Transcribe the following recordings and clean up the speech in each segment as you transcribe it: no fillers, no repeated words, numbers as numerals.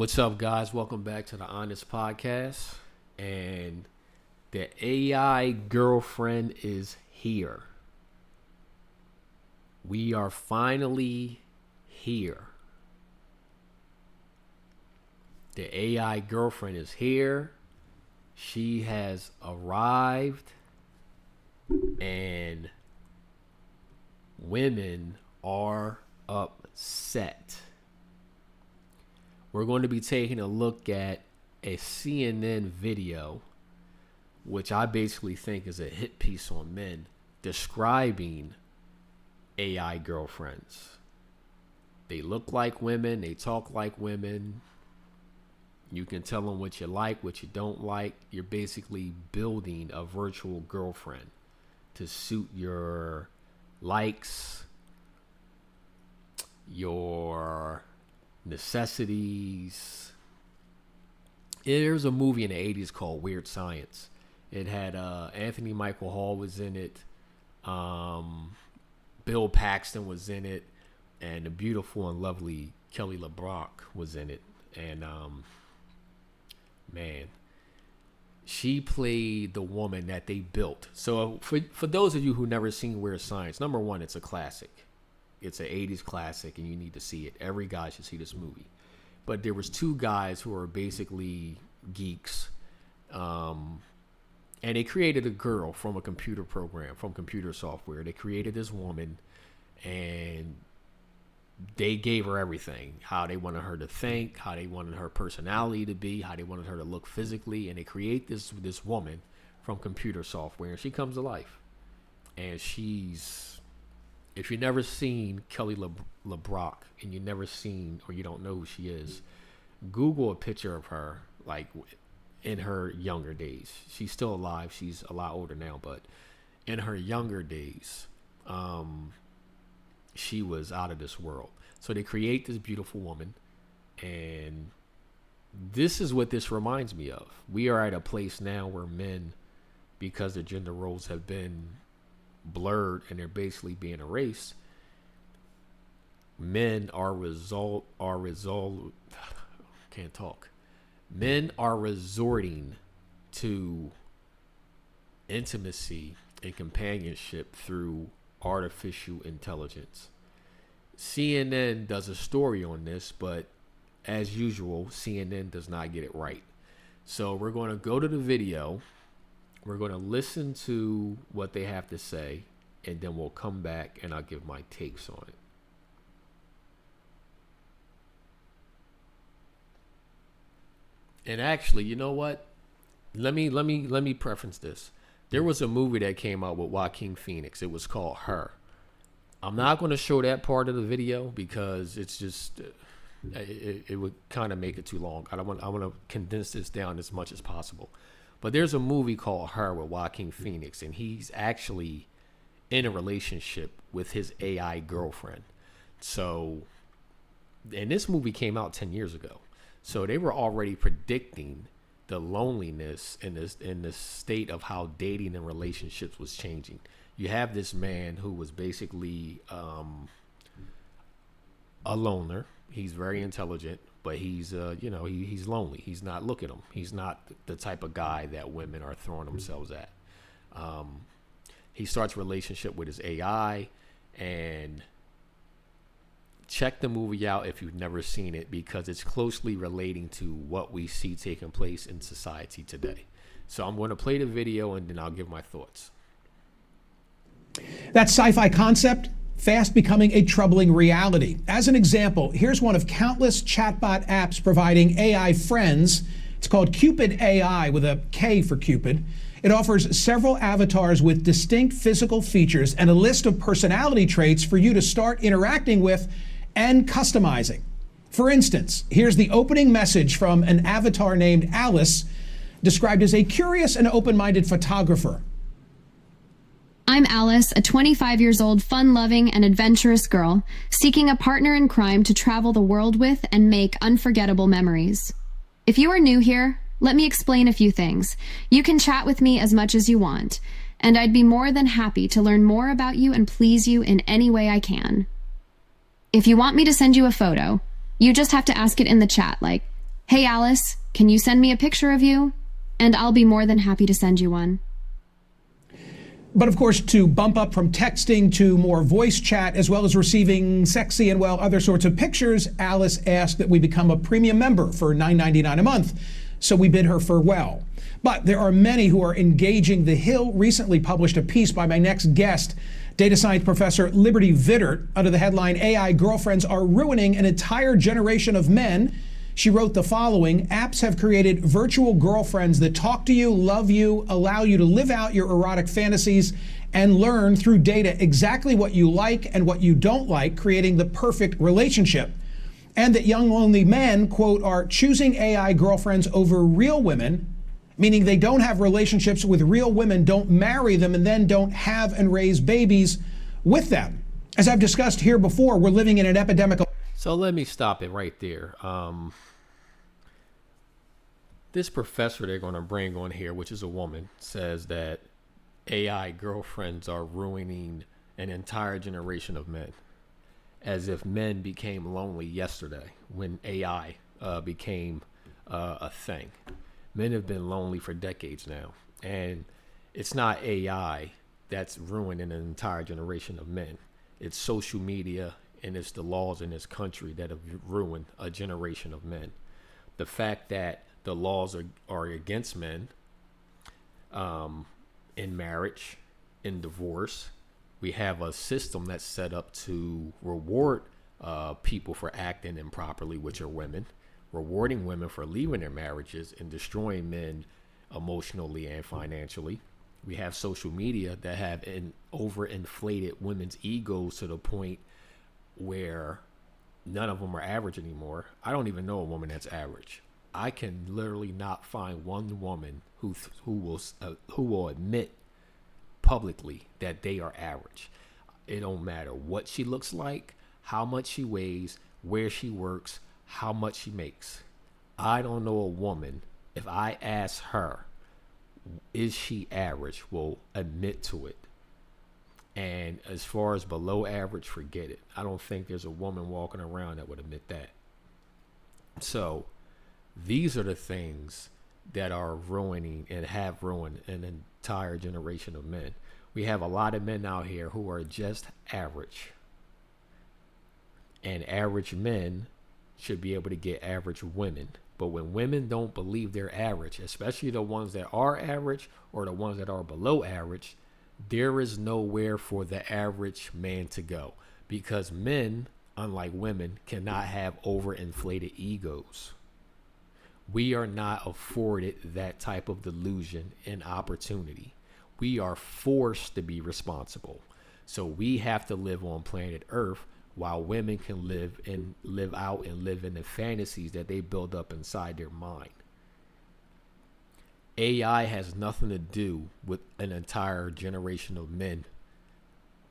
What's up, guys? Welcome back to the Honest Podcast. And the AI girlfriend is here. We are finally here. The AI girlfriend is here. She has arrived. And women are upset. We're going to be taking a look at a CNN video, which I basically think is a hit piece on men, describing AI girlfriends. They look like women. They talk like women. You can tell them what you like, what you don't like. You're basically building a virtual girlfriend to suit your likes, your necessities. There's a movie in the 80s called Weird Science. It had Anthony Michael Hall was in it. Bill Paxton was in it. And the beautiful and lovely Kelly LeBrock was in it. And man, she played the woman that they built. So for those of you who never seen Weird Science, number one, it's a classic. It's an 80s classic, and you need to see it. Every guy should see this movie. But there was two guys who are basically geeks. And they created a girl from a computer program, from computer software. They created this woman, and they gave her everything. How they wanted her to think, how they wanted her personality to be, how they wanted her to look physically. And they create this woman from computer software, and she comes to life. And she's... If you've never seen Kelly LeBrock and you've never seen or you don't know who she is, Google a picture of her like in her younger days. She's still alive. She's a lot older now, but in her younger days, she was out of this world. So they create this beautiful woman, and this is what this reminds me of. We are at a place now where men, because the gender roles have been blurred and they're basically being erased, men are resorting to intimacy and companionship through artificial intelligence. CNN does a story on this, but as usual, CNN does not get it right. So we're going to go to the video. We're going to listen to what they have to say, and then we'll come back and I'll give my takes on it. And actually, you know what? Let me preference this. There was a movie that came out with Joaquin Phoenix. It was called Her. I'm not going to show that part of the video because it's just it would kind of make it too long. I want to condense this down as much as possible. But there's a movie called Her with Joaquin Phoenix, and he's actually in a relationship with his AI girlfriend. So, and this movie came out 10 years ago. So they were already predicting the loneliness in this state of how dating and relationships was changing. You have this man who was basically a loner. He's very intelligent, but he's he's lonely. He's not, look at him. He's not the type of guy that women are throwing themselves at. He starts a relationship with his AI, and check the movie out if you've never seen it, because it's closely relating to what we see taking place in society today. So I'm going to play the video and then I'll give my thoughts. That sci-fi concept fast becoming a troubling reality. As an example, here's one of countless chatbot apps providing AI friends. It's called Cupid AI, with a K for Cupid. It offers several avatars with distinct physical features and a list of personality traits for you to start interacting with and customizing. For instance, here's the opening message from an avatar named Alice, described as a curious and open-minded photographer. I'm Alice, a 25 years old, fun-loving and adventurous girl, seeking a partner in crime to travel the world with and make unforgettable memories. If you are new here, let me explain a few things. You can chat with me as much as you want, and I'd be more than happy to learn more about you and please you in any way I can. If you want me to send you a photo, you just have to ask it in the chat, like, Hey Alice, can you send me a picture of you? And I'll be more than happy to send you one. But of course, to bump up from texting to more voice chat, as well as receiving sexy and, well, other sorts of pictures, Alice asked that we become a premium member for $9.99 a month. So we bid her farewell. But there are many who are engaging. The Hill recently published a piece by my next guest, data science professor Liberty Vittert, under the headline, AI Girlfriends Are Ruining an Entire Generation of Men. She wrote the following: apps have created virtual girlfriends that talk to you, love you, allow you to live out your erotic fantasies, and learn through data exactly what you like and what you don't like, creating the perfect relationship. And that young lonely men, quote, are choosing AI girlfriends over real women, meaning they don't have relationships with real women, don't marry them, and then don't have and raise babies with them. As I've discussed here before, we're living in an epidemic of... So let me stop it right there. This professor they're going to bring on here, which is a woman, says that AI girlfriends are ruining an entire generation of men, as if men became lonely yesterday when AI became a thing. Men have been lonely for decades now, and it's not AI that's ruining an entire generation of men. It's social media and it's the laws in this country that have ruined a generation of men. The fact that the laws are against men in marriage, in divorce. We have a system that's set up to reward people for acting improperly, which are women, rewarding women for leaving their marriages and destroying men emotionally and financially. We have social media that have overinflated women's egos to the point where none of them are average anymore. I don't even know a woman that's average. I can literally not find one woman who will admit publicly that they are average. It don't matter what she looks like, how much she weighs, where she works, how much she makes. I don't know a woman, if I ask her, is she average, will admit to it. And as far as below average, forget it. I don't think there's a woman walking around that would admit that. So these are the things that are ruining and have ruined an entire generation of men. We have a lot of men out here who are just average. And average men should be able to get average women. But when women don't believe they're average, especially the ones that are average or the ones that are below average, there is nowhere for the average man to go, because men, unlike women, cannot have overinflated egos. We are not afforded that type of delusion and opportunity. We are forced to be responsible. So we have to live on planet Earth while women can live in the fantasies that they build up inside their mind. AI has nothing to do with an entire generation of men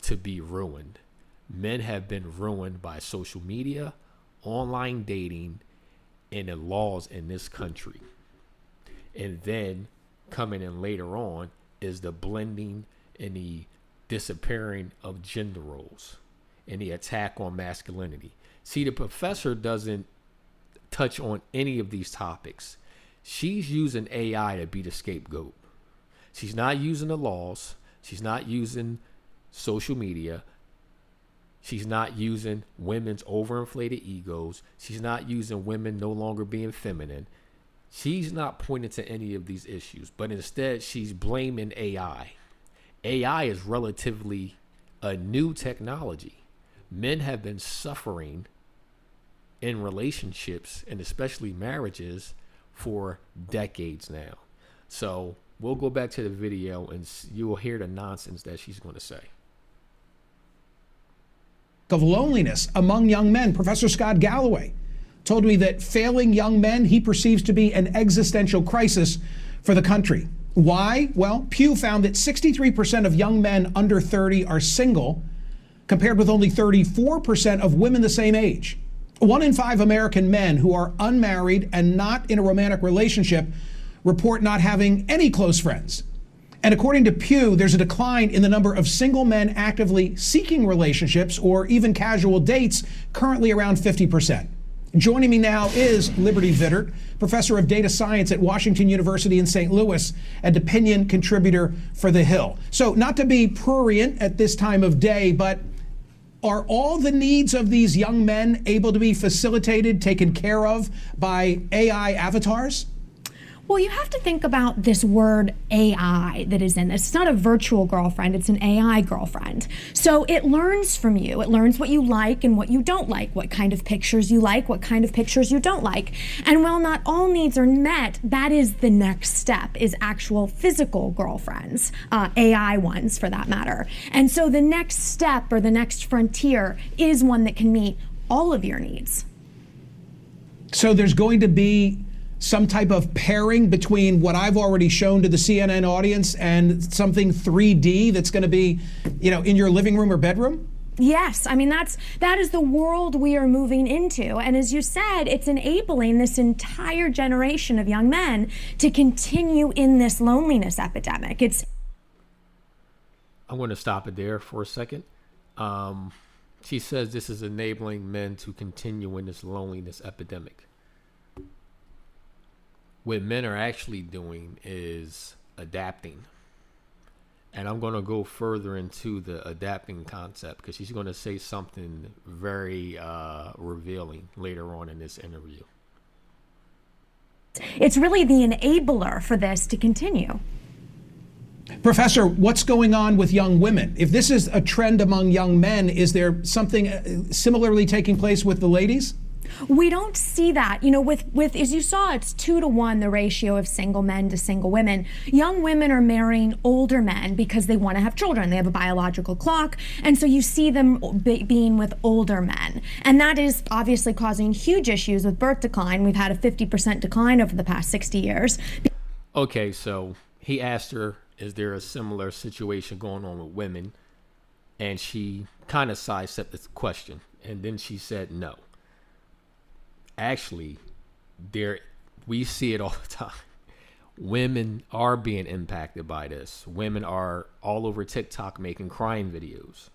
to be ruined. Men have been ruined by social media, online dating, and the laws in this country. And then coming in later on is the blending and the disappearing of gender roles and the attack on masculinity. See, the professor doesn't touch on any of these topics. She's using AI to be the scapegoat. She's not using the laws. She's not using social media. She's not using women's overinflated egos. She's not using women no longer being feminine. She's not pointing to any of these issues, but instead she's blaming AI. AI is relatively a new technology. Men have been suffering in relationships, and especially marriages, for decades now. So we'll go back to the video and you will hear the nonsense that she's going to say. Of loneliness among young men. Professor Scott Galloway told me that failing young men he perceives to be an existential crisis for the country. Why? Well, Pew found that 63% of young men under 30 are single, compared with only 34% of women the same age. 1 in 5 American men who are unmarried and not in a romantic relationship report not having any close friends. And according to Pew, there's a decline in the number of single men actively seeking relationships or even casual dates, currently around 50%. Joining me now is Liberty Vittert, professor of data science at Washington University in St. Louis and opinion contributor for The Hill. So not to be prurient at this time of day, but are all the needs of these young men able to be facilitated, taken care of by AI avatars? Well, you have to think about this word AI that is in this. It's not a virtual girlfriend, it's an AI girlfriend. So it learns from you. It learns what you like and what you don't like, what kind of pictures you like, what kind of pictures you don't like. And while not all needs are met, that is the next step, is actual physical girlfriends, AI ones for that matter. And so the next step or the next frontier is one that can meet all of your needs. So there's going to be some type of pairing between what I've already shown to the CNN audience and something 3D that's going to be, in your living room or bedroom? Yes, I mean, that is the world we are moving into. And as you said, it's enabling this entire generation of young men to continue in this loneliness epidemic. I'm going to stop it there for a second. She says this is enabling men to continue in this loneliness epidemic. What men are actually doing is adapting. And I'm going to go further into the adapting concept because she's going to say something very revealing later on in this interview. It's really the enabler for this to continue. Professor, what's going on with young women? If this is a trend among young men, is there something similarly taking place with the ladies? We don't see that. With as you saw, it's 2-to-1, the ratio of single men to single women. Young women are marrying older men because they want to have children. They have a biological clock. And so you see them being with older men. And that is obviously causing huge issues with birth decline. We've had a 50% decline over the past 60 years. Okay, so he asked her, is there a similar situation going on with women? And she kind of sidestepped the question. And then she said no. Actually, we see it all the time. Women are being impacted by this. Women are all over TikTok making crying videos.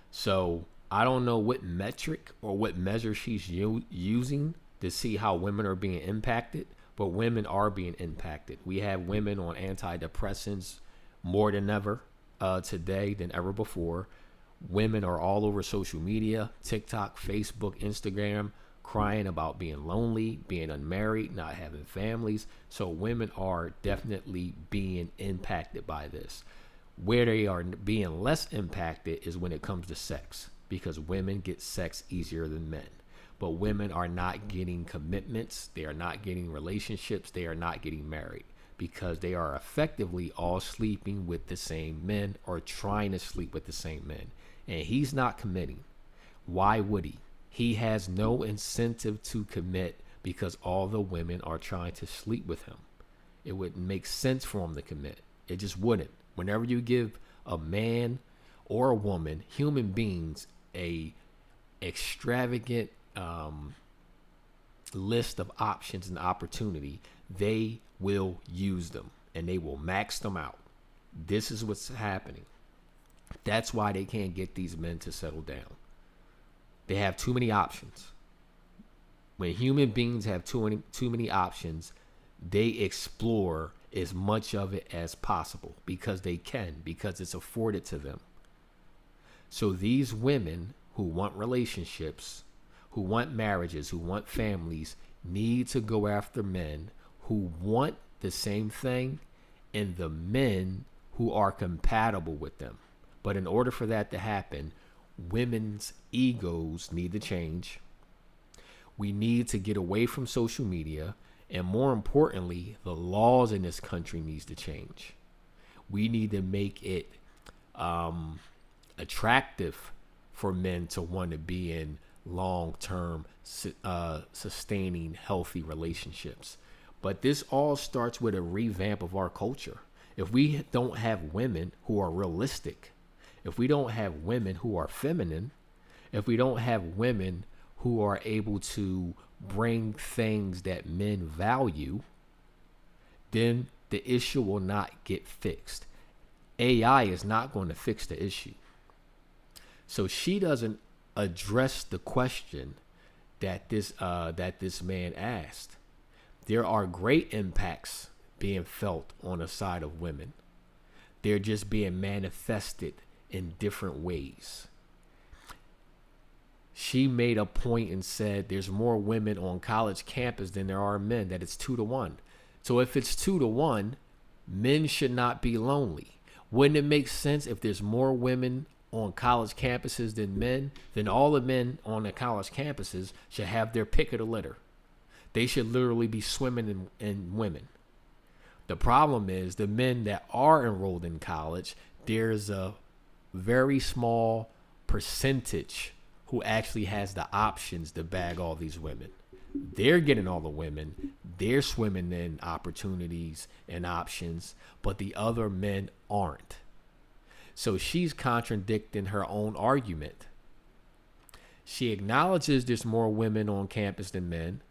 So I don't know what metric or what measure she's using to see how women are being impacted, but women are being impacted. We have women on antidepressants more than ever today than ever before. Women are all over social media, TikTok, Facebook, Instagram, crying about being lonely, being unmarried, not having families. So women are definitely being impacted by this. Where they are being less impacted is when it comes to sex, because women get sex easier than men. But women are not getting commitments. They are not getting relationships. They are not getting married because they are effectively all sleeping with the same men or trying to sleep with the same men. And he's not committing. Why would he? He has no incentive to commit because all the women are trying to sleep with him. It wouldn't make sense for him to commit. It just wouldn't. Whenever you give a man or a woman, human beings, a extravagant list of options and opportunity, they will use them and they will max them out. This is what's happening. That's why they can't get these men to settle down. They have too many options. When human beings have too many options, they explore as much of it as possible because they can, because it's afforded to them. So these women who want relationships, who want marriages, who want families, need to go after men who want the same thing and the men who are compatible with them. But in order for that to happen, women's egos need to change. We need to get away from social media. And more importantly, the laws in this country needs to change. We need to make it attractive for men to want to be in long-term, sustaining, healthy relationships. But this all starts with a revamp of our culture. If we don't have women who are realistic, if we don't have women who are feminine, if we don't have women who are able to bring things that men value, then the issue will not get fixed. AI is not going to fix the issue. So she doesn't address the question that this man asked. There are great impacts being felt on the side of women. They're just being manifested in different ways. She made a point and said there's more women on college campus than there are men, that it's 2-1. So if it's 2-1, men should not be lonely. Wouldn't it make sense if there's more women on college campuses than men? Then all the men on the college campuses should have their pick of the litter. They should literally be swimming in women. The problem is the men that are enrolled in college, there's a very small percentage who actually has the options to bag all these women. They're getting all the women. They're swimming in opportunities and options, but the other men aren't. So she's contradicting her own argument. She acknowledges there's more women on campus than men,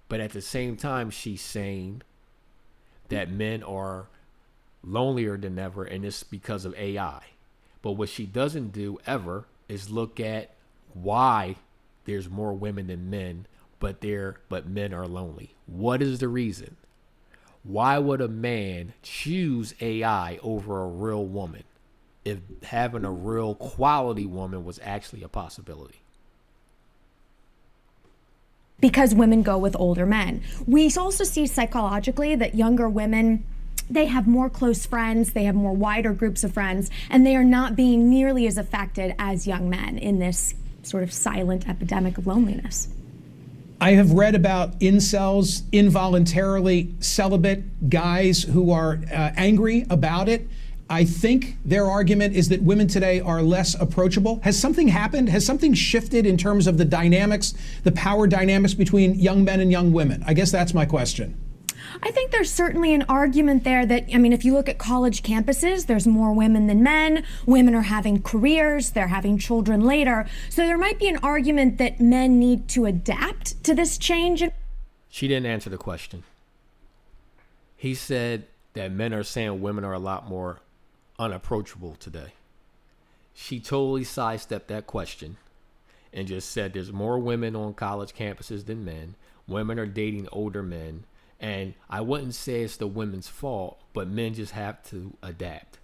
but at the same time, she's saying that men are lonelier than ever, and it's because of AI. But what she doesn't do ever is look at why there's more women than men, but men are lonely. What is the reason? Why would a man choose AI over a real woman if having a real quality woman was actually a possibility? Because women go with older men. We also see psychologically that younger women, they have more close friends, they have more wider groups of friends, and they are not being nearly as affected as young men in this sort of silent epidemic of loneliness. I have read about incels, involuntarily celibate guys who are angry about it. I think their argument is that women today are less approachable. Has something happened? Has something shifted in terms of the dynamics, the power dynamics between young men and young women? I guess that's my question. I think there's certainly an argument there that, I mean, if you look at college campuses, there's more women than men. Women are having careers, they're having children later. So there might be an argument that men need to adapt to this change. She didn't answer the question. He said that men are saying women are a lot more unapproachable today. She totally sidestepped that question and just said there's more women on college campuses than men. Women are dating older men. And I wouldn't say it's the women's fault, but men just have to adapt.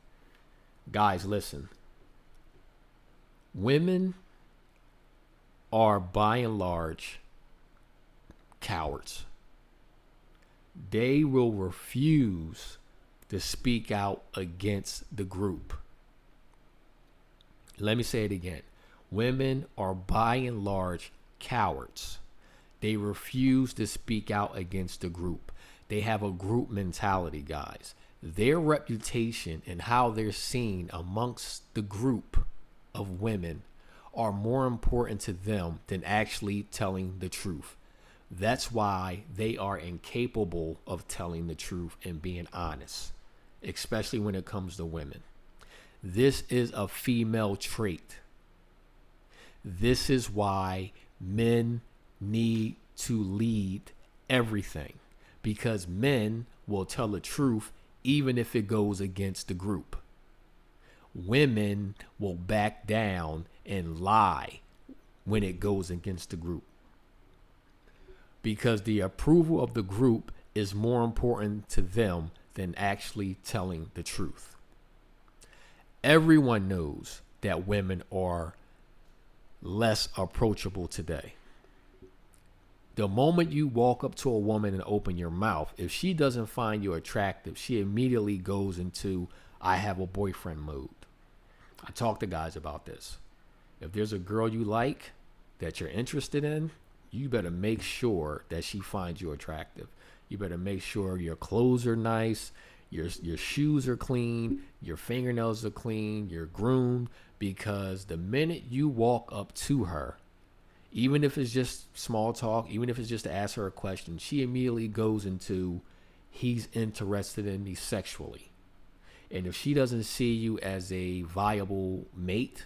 Guys, listen. Women are by and large cowards. They will refuse to speak out against the group. Let me say it again. Women are by and large cowards. They refuse to speak out against the group. They have a group mentality, guys. Their reputation and how they're seen amongst the group of women are more important to them than actually telling the truth. That's why they are incapable of telling the truth and being honest, especially when it comes to women. This is a female trait. This is why men need to lead everything, because men will tell the truth even if it goes against the group. Women will back down and lie when it goes against the group, because the approval of the group is more important to them than actually telling the truth. Everyone knows that women are less approachable today. The moment you walk up to a woman and open your mouth, if she doesn't find you attractive, she immediately goes into I have a boyfriend mode. I talk to guys about this. If there's a girl you like that you're interested in, you better make sure that she finds you attractive. You better make sure your clothes are nice, your shoes are clean, your fingernails are clean, you're groomed, because the minute you walk up to her, even if it's just small talk, even if it's just to ask her a question, she immediately goes into he's interested in me sexually. And if she doesn't see you as a viable mate,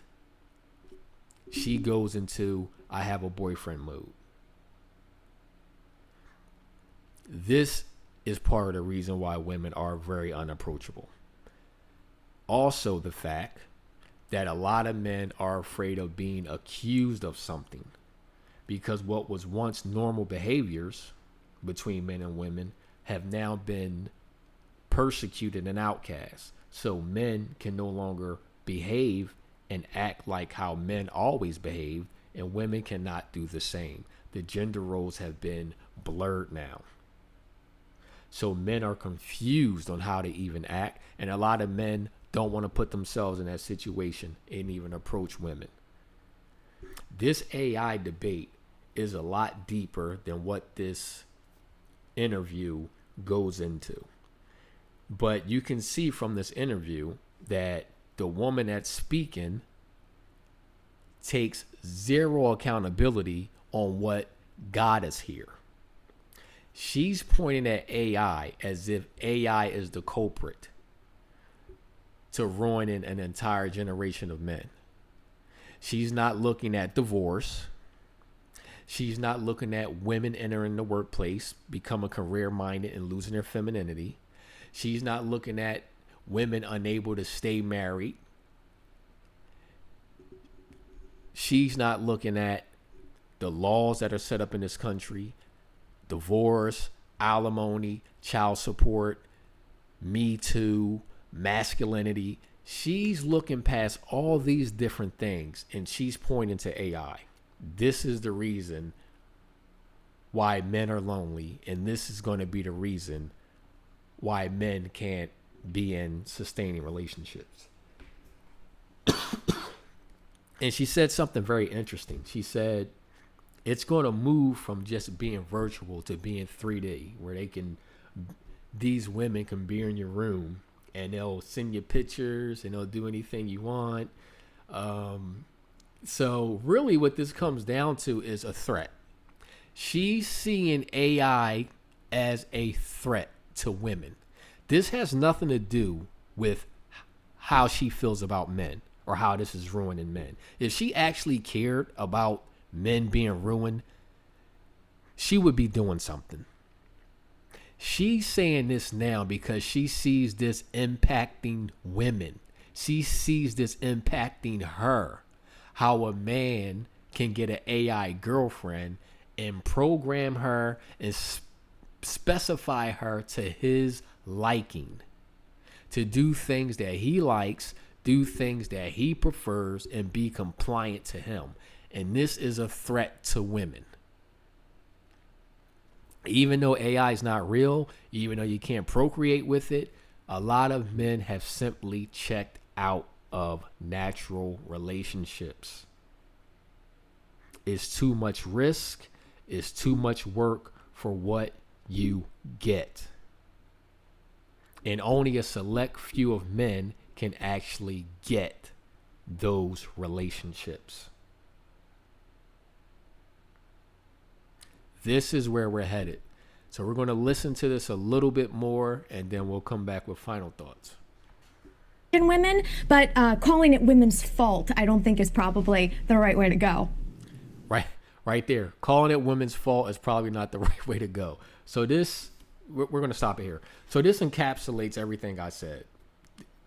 she goes into I have a boyfriend mode. This is part of the reason why women are very unapproachable. Also, the fact that a lot of men are afraid of being accused of something. because what was once normal behaviors between men and women have now been persecuted and outcast. So men can no longer behave and act like how men always behaved, and women cannot do the same. The gender roles have been blurred now. So men are confused on how to even act, and a lot of men don't want to put themselves in that situation and even approach women. This AI debate is a lot deeper than what this interview goes into. But you can see from this interview that the woman that's speaking takes zero accountability on what got us here. She's pointing at AI as if AI is the culprit to ruining an entire generation of men. She's not looking at divorce. She's not looking at women entering the workplace, becoming career-minded and losing their femininity. She's not looking at women unable to stay married. She's not looking at the laws that are set up in this country, divorce, alimony, child support, Me Too, masculinity. She's looking past all these different things and she's pointing to AI. This is the reason why men are lonely, and this is going to be the reason why men can't be in sustaining relationships. And she said something very interesting. She said it's going to move from just being virtual to being 3D, where these women can be in your room and they'll send you pictures and they'll do anything you want. So really what this comes down to is a threat. She's seeing AI as a threat to women. This has nothing to do with how she feels about men or how this is ruining men. If she actually cared about men being ruined, she would be doing something. She's saying this now because she sees this impacting women. She sees this impacting her. How a man can get an AI girlfriend and program her and specify her to his liking, to do things that he likes, do things that he prefers, and be compliant to him. And this is a threat to women. Even though AI is not real, even though you can't procreate with it, a lot of men have simply checked out of natural relationships. It's too much risk. It's too much work for what you get. And only a select few of men can actually get those relationships. This is where we're headed. So we're going to listen to this a little bit more, and then we'll come back with final thoughts. In women, but calling it women's fault, I don't think is probably the right way to go. Right there. Calling it women's fault is probably not the right way to go. So we're going to stop it here. So this encapsulates everything I said.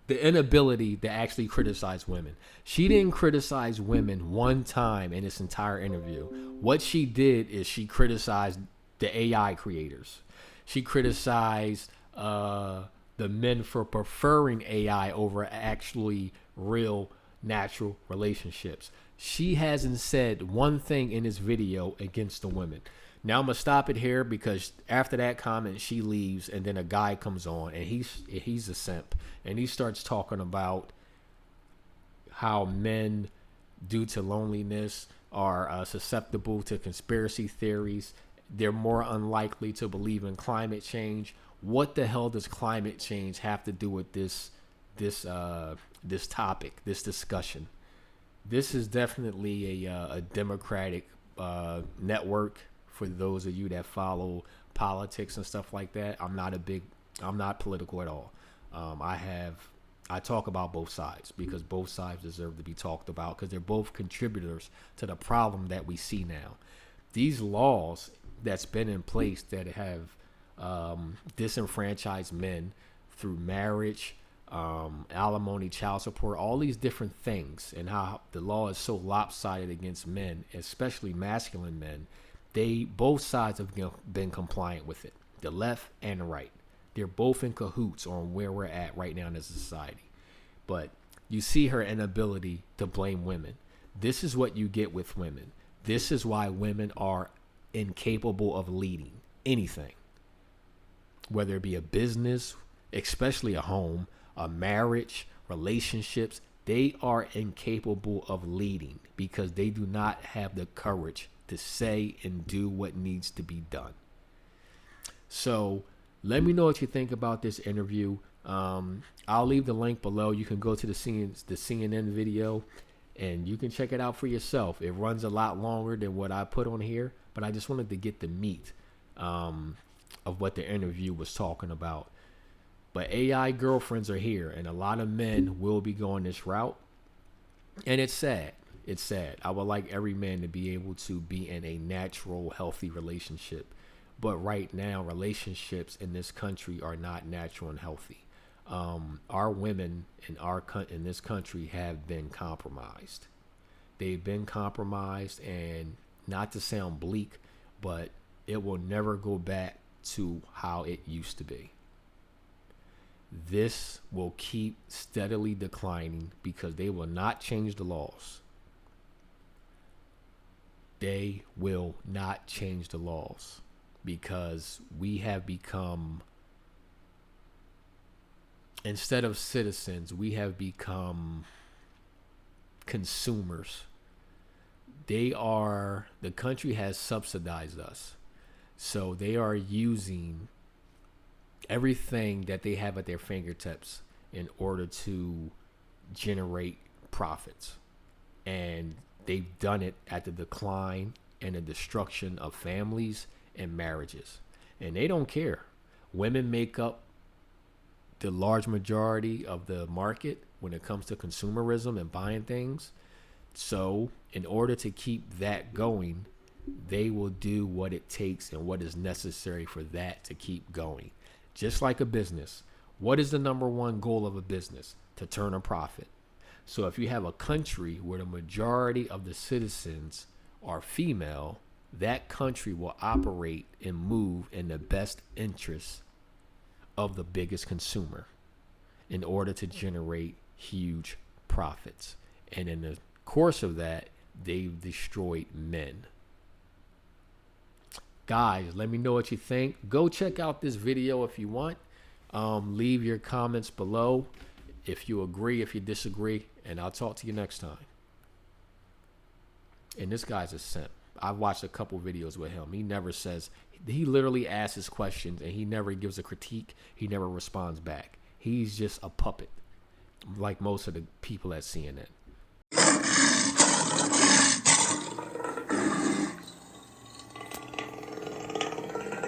The inability to actually criticize women. She didn't criticize women one time in this entire interview. What she did is she criticized the AI creators. She criticized the men for preferring AI over actually real natural relationships. She hasn't said one thing in this video against the women. Now I'm gonna stop it here because after that comment she leaves and then a guy comes on and he's a simp and he starts talking about how men, due to loneliness, are susceptible to conspiracy theories. They're more unlikely to believe in climate change. What the hell does climate change have to do with this topic, this discussion? This is definitely a Democratic network. For those of you that follow politics and stuff like that, I'm not political at all. I talk about both sides because both sides deserve to be talked about because they're both contributors to the problem that we see now. These laws that's been in place that have disenfranchised men through marriage, alimony, child support, all these different things, and how the law is so lopsided against men, especially masculine men. Both sides have been compliant with it, the left and the right. They're both in cahoots on where we're at right now in this society. But you see her inability to blame women. This is what you get with women. This is why women are incapable of leading anything, whether it be a business, especially a home, a marriage, relationships. They are incapable of leading because they do not have the courage to say and do what needs to be done. So let me know what you think about this interview. I'll leave the link below. You can go to the CNN video and you can check it out for yourself. It runs a lot longer than what I put on here, but I just wanted to get the meat of what the interview was talking about. But AI girlfriends are here, and a lot of men will be going this route. And it's sad. It's sad. I would like every man to be able to be in a natural, healthy relationship. But right now, relationships in this country are not natural and healthy. Our women in this country have been compromised. They've been compromised, and not to sound bleak, but it will never go back to how it used to be. This will keep steadily declining because they will not change the laws. They will not change the laws because we have become, instead of citizens, we have become consumers. The country has subsidized us. So they are using everything that they have at their fingertips in order to generate profits. And they've done it at the decline and the destruction of families and marriages. And they don't care. Women make up the large majority of the market when it comes to consumerism and buying things. So in order to keep that going, they will do what it takes and what is necessary for that to keep going. Just like a business. What is the number one goal of a business? To turn a profit. So if you have a country where the majority of the citizens are female, that country will operate and move in the best interest of the biggest consumer in order to generate huge profits. And in the course of that, they've destroyed men. Guys, let me know what you think. Go check out this video if you want. Leave your comments below if you agree, if you disagree, and I'll talk to you next time. And this guy's a simp. I've watched a couple videos with him. He literally asks his questions and he never gives a critique. He never responds back. He's just a puppet, like most of the people at CNN.